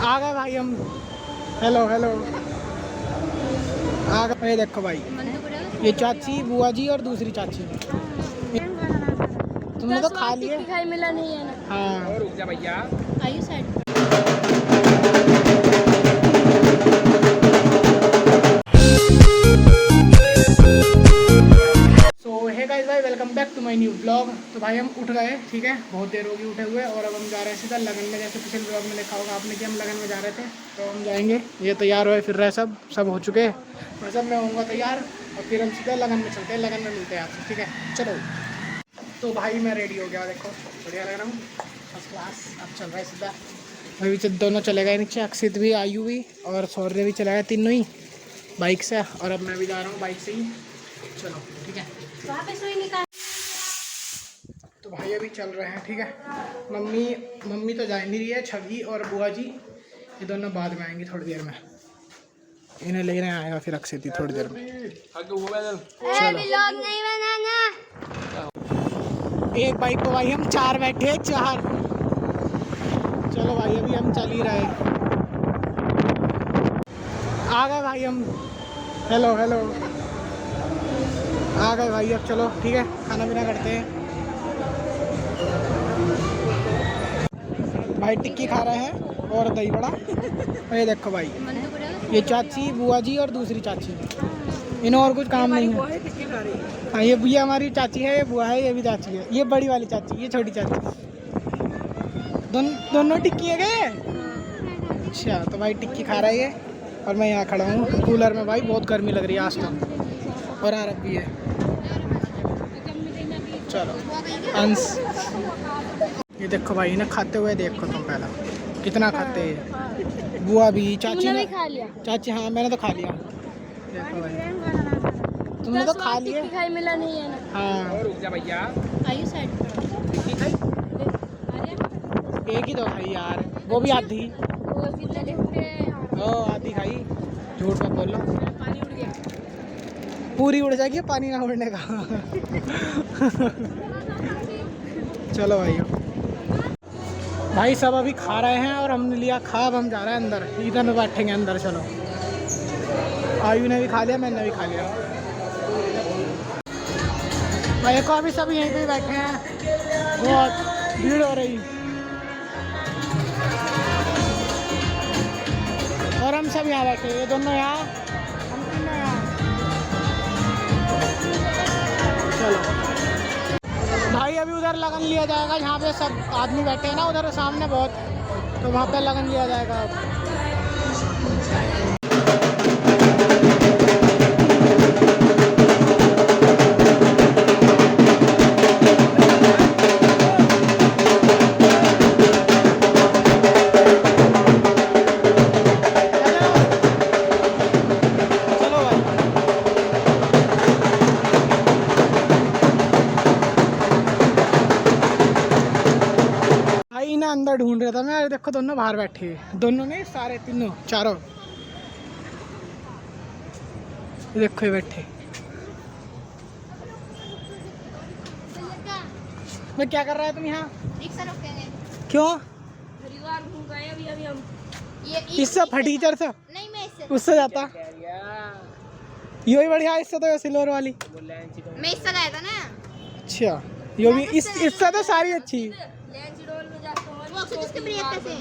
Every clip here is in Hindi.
आ गए भाई हम। हेलो हेलो आ गए। ये देखो भाई, ये चाची, बुआ जी और दूसरी चाची। तुमने तो खा लिए। मिला नहीं है ना। हाँ रुक जा भैया। आयु साइड। गाइस भाई, welcome back to my new blog. तो भाई हम उठ गए, ठीक है, बहुत देर होगी उठे हुए, और अब हम जा रहे हैं सीधा लगन में। जैसे पिछले ब्लॉग में देखा होगा आपने कि हम लगन में जा रहे थे, तो हम जाएंगे। ये तैयार हुए फिर रहे, सब हो चुके हैं, और सब मैं होऊंगा तैयार, और फिर हम सीधा लगन में चलते हैं। लगन में मिलते हैं आपसे, ठीक है, चलो। तो भाई मैं रेडी हो गया, देखो बढ़िया लग रहा हूँ, फर्स्ट क्लास। अब चल रहा है सीधा। अभी दोनों चले गए नीचे, अक्षित भी, आयु भी और शौर्य भी चला गया, तीनों ही बाइक से, और अब मैं भी जा रहा हूँ बाइक से ही। चलो ठीक है। वहाँ पे सुई निकाल। तो भाई अभी चल रहे हैं, ठीक है। मम्मी तो जा नहीं रही है, छवि और बुआ जी ये दोनों बाद में आएंगी थोड़ी देर में। इन्हें लेने आएगा फिर अक्षित थोड़ी देर में। व्लॉग नहीं बनाना। एक बाइक पे भाई हम 4 बैठे हैं, 4। चलो भाई अभी हम चल ही रहे हैं। आ गए भाई हम। हेलो हेलो आ गए भाई। अब चलो ठीक है, खाना पीना करते हैं। भाई टिक्की खा रहे हैं और दही बड़ा। और ये देखो भाई, ये चाची, बुआ जी और दूसरी चाची। इन्हें और कुछ काम नहीं है। हाँ ये हमारी चाची है, ये बुआ है, ये भी चाची है। ये बड़ी वाली चाची, ये छोटी चाची। दोनों टिक्की है गए। अच्छा तो भाई टिक्की खा रहा है ये, और मैं यहाँ खड़ा हूँ कूलर में। भाई बहुत गर्मी लग रही है आज तो, और आरब भी है। चलो अंश, ये देखो भाई, इन्हें खाते हुए देखो तुम पहला कितना खाते हैं। बुआ भी, चाची ने खा लिया। चाची, हाँ मैंने तो खा लिया। देखो भाई तुमने तो खा लिया। खाई मिला नहीं है ना। हाँ रुक जा भैया। आयु साइड। एक ही तो खाई यार, वो भी आधी। ओ आधी खाई, झूठ मत बोलो। पानी उड़ गया। पूरी उड़ जाएगी, पानी ना उड़ने का। चलो भाई सब अभी खा रहे हैं, और हमने लिया खा। अब हम जा रहे हैं अंदर, इधर में बैठेंगे अंदर। चलो आयु ने भी खा लिया, मैंने भी खा लिया। भाई को अभी सब यहीं पे ही बैठे हैं, बहुत भीड़ हो रही, और हम सब यहाँ बैठे, ये दोनों यहाँ, हम तीनों यहाँ। चलो भाई अभी उधर लगन लिया जाएगा, जहाँ पे सब आदमी बैठे हैं ना, उधर सामने बहुत, तो वहाँ पे लगन लिया जाएगा अब। अंदर ढूंढ रहा था मैं, देखो दोनों बाहर बैठे, दोनों में सारे तीनों चारों, देखो ये बैठे। मैं क्या कर रहा है तुम यहाँ? रिक्शा रोकेंगे। क्यों? हरिद्वार घूम गए अभी हम। इससे फटीचर से नहीं, मैं उससे जाता, यो ही बढ़िया। इससे तो सिल्वर वाली मैं इससे गया था ना। अच्छा यो भी, इससे तो सारी अच्छी। किसके ब्रेक से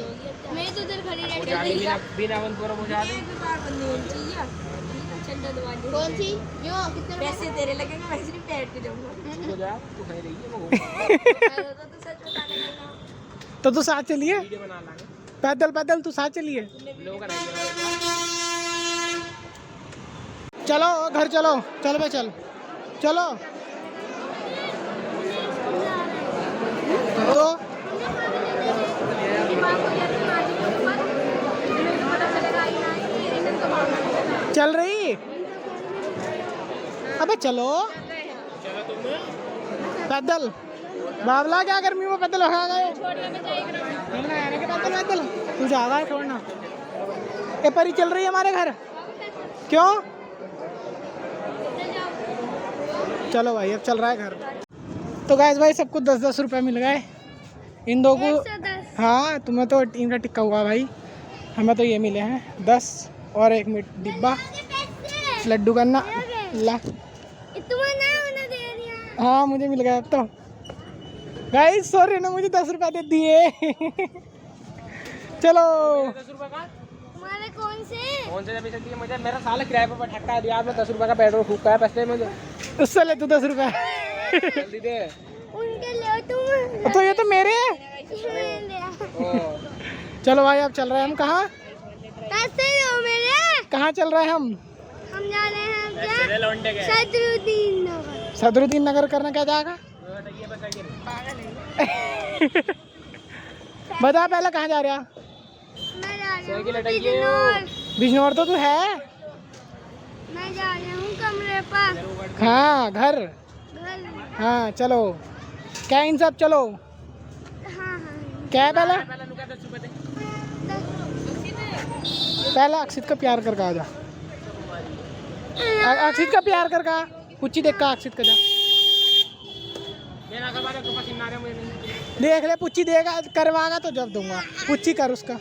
मैं तो उधर खड़ी रहती हूं। बिना बंद करो मुझे आदि कौन सी यो कितने पैसे तेरे लगेंगे, मैं सिर्फ बैठ के जाऊंगा। हो जा, तू खाई रही है वो। तो सच बता देगा। तो तू साथ चलिए, वीडियो बना लांगे। पैदल पैदल तू साथ चलिए। लोग चलो घर चलो, चल बे चल, चलो। तो चल रही, अबे चलो पैदल। बाबला क्या गर्मी में पैदल हो गए? पैदल तू जाएगा छोड़ना। ये परी चल रही है हमारे घर, क्यों? चलो भाई अब चल रहा है घर। तो गाइस भाई सबको 10-10 रुपए मिल गए इन दो को। हाँ तुम्हें तो इनका टिक्का हुआ भाई, हमें तो ये मिले हैं 10 और एक डिब्बा लड्डू करना ला। हाँ मुझे मिल गया अब तो। गाइस सॉरी ना, मुझे 10 रुपये दे दिए। चलो 10 रुपए का तुम्हारे कौन से पैसे दिए मुझे? मेरा साल किराए पर ठक्का दिया मैं 10 रुपए का पेट्रोल फूका है पैसे मुझे। उससे ले तू 10 रुपये। जल्दी दे। उनके ले तुम। तो ये तो मेरे हैं। चलो भाई अब चल रहे हैं हम कहाँ? पैसे दो मेरे। कहाँ चल रहे हैं हम जा रहे हैं क्या? सदरुद्दीन नगर। सदरुद्दीन नगर करने क्या जाएगा? बता पहले कहाँ जा रहा? मैं जा रही हूँ बिजनौर। बिजनौर तो तू है। मैं जा रही हूँ कमरे पर। हाँ घर। घर। हाँ चलो क्या इन सब चलो। हाँ क्या है पहले? 10 रुपए दे। पहले अक्षित का प्यार करके आ जा। अक्षित का प्यार करके कुछ ही देख का अक्षित का जा। मेरा करवा दे तो पसीना आ रहा है मुझे। देख ले पुच्ची देगा करवाएगा तो जब दूंगा। पुच्ची कर उसका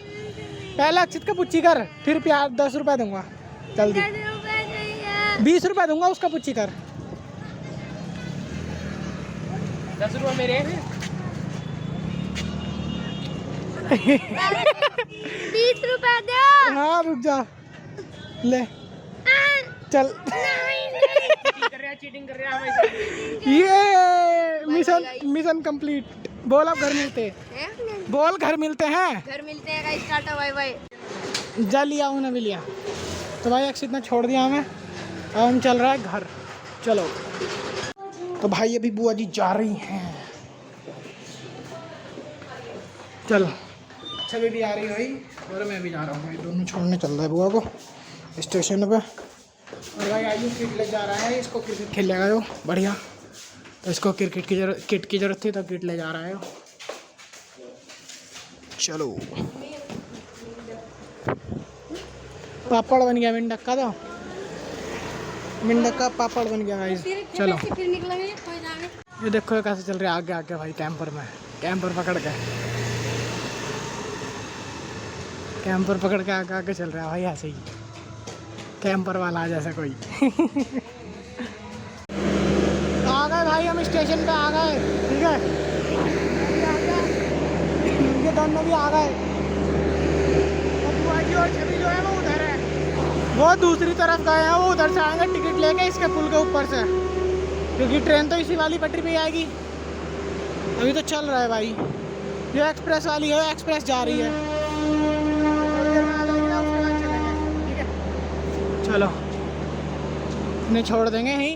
पहले अक्षित का पुच्ची कर फिर प्यार 10 रुपए दूंगा जल्दी। 20 रुपए दूंगा उसका पुच्ची कर। 10 रुपए मेरे हैं। 20 रुपए दो। हाँ रुक जा ले चल। चीटिंग कर रहा है। ये मिशन कंप्लीट। बोल अब घर मिलते। बोल घर मिलते हैं। घर मिलते हैं गाइस, टाटा बाय बाय। जा लिया हूँ ना भी लिया। तो भाई अक्षित ने छोड़ दिया हमें। अब हम चल रहा है घर। चलो तो भाई अभी बुआ जी जा रही हैं। चलो छवि भी आ रही है भाई और मैं भी जा रहा हूँ भाई। दोनों छोड़ने चल रहा है बुआ को स्टेशन पे। और भाई आयु किट ले जा रहा है। इसको क्रिकेट खेलेगा वो बढ़िया। तो इसको क्रिकेट की किट की ज़रूरत थी तो किट ले जा रहा है वो। चलो पापड़ बन गया मिंडक का। तो मिंडक का पापड़ बन गया गाइस। चलो फिर निकलेंगे कोई ना। ये देखो ये कैसे चल रहा है आगे आगे भाई। कैंपर में कैंपर पकड़ के आगे आगे चल रहा है भाई ऐसे ही। कैंपर वाला जैसे कोई। आ गए भाई हम स्टेशन पे आ गए। ठीक है ये दोनों भी आ गए। और बुआ जी और छवि जो है वो उधर है। वो दूसरी तरफ गए हैं। वो उधर से आएंगे टिकट लेके इसके पुल के ऊपर से। क्योंकि ट्रेन तो इसी वाली पटरी पे ही आएगी। अभी तो चल रहा है भाई। ये एक्सप्रेस वाली है। एक्सप्रेस जा रही है। थोड़ी देर में आ जाएगी ना उसके बाद चलेंगे। ठीक है चलो इन्हें छोड़ देंगे यहीं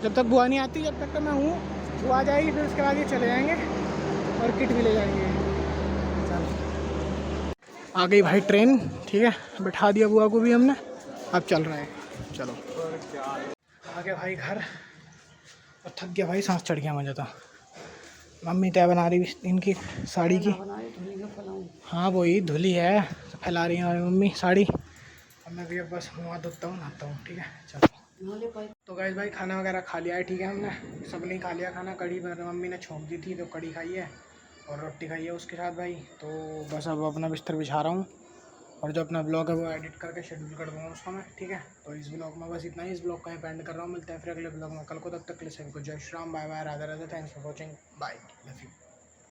जब तक बुआ नहीं आती। जब तक तो मैं हूँ। बुआ आ जाएगी फिर उसके बाद ये चले जाएंगे और किट भी ले जाएंगे। चलो आ गई भाई ट्रेन। ठीक है बिठा दिया बुआ को भी हमने। अब चल रहे हैं। चलो आ गए भाई घर। और थक गया भाई। सांस चढ़ गया मुझे तो। मम्मी तय बना रही इनकी साड़ी की। हाँ वही धुली है फैला रही है हमारी मम्मी साड़ी। अब मैं भी अब बस मुँह धोता हूँ नहाता हूँ। ठीक है चलो। तो गाइस भाई खाना वगैरह खा लिया है। ठीक है हमने सब नहीं खा लिया खाना। कड़ी मम्मी ने छोंक दी थी तो कड़ी खाई है और रोटी खाई है उसके साथ भाई। तो बस अब अपना बिस्तर बिछा रहा हूँ और जो अपना ब्लॉग है वो एडिट करके शेड्यूल कर दूँगा उसका मैं। ठीक है तो इस ब्लॉग में बस इतना ही। इस ब्लॉग का ही एंड कर रहा हूँ। मिलते हैं फिर अगले ब्लॉग में कल को। तब तक के लिए सभी को जय Shri Ram. Bye bye Radhe Radhe. Thanks for watching. Bye love you.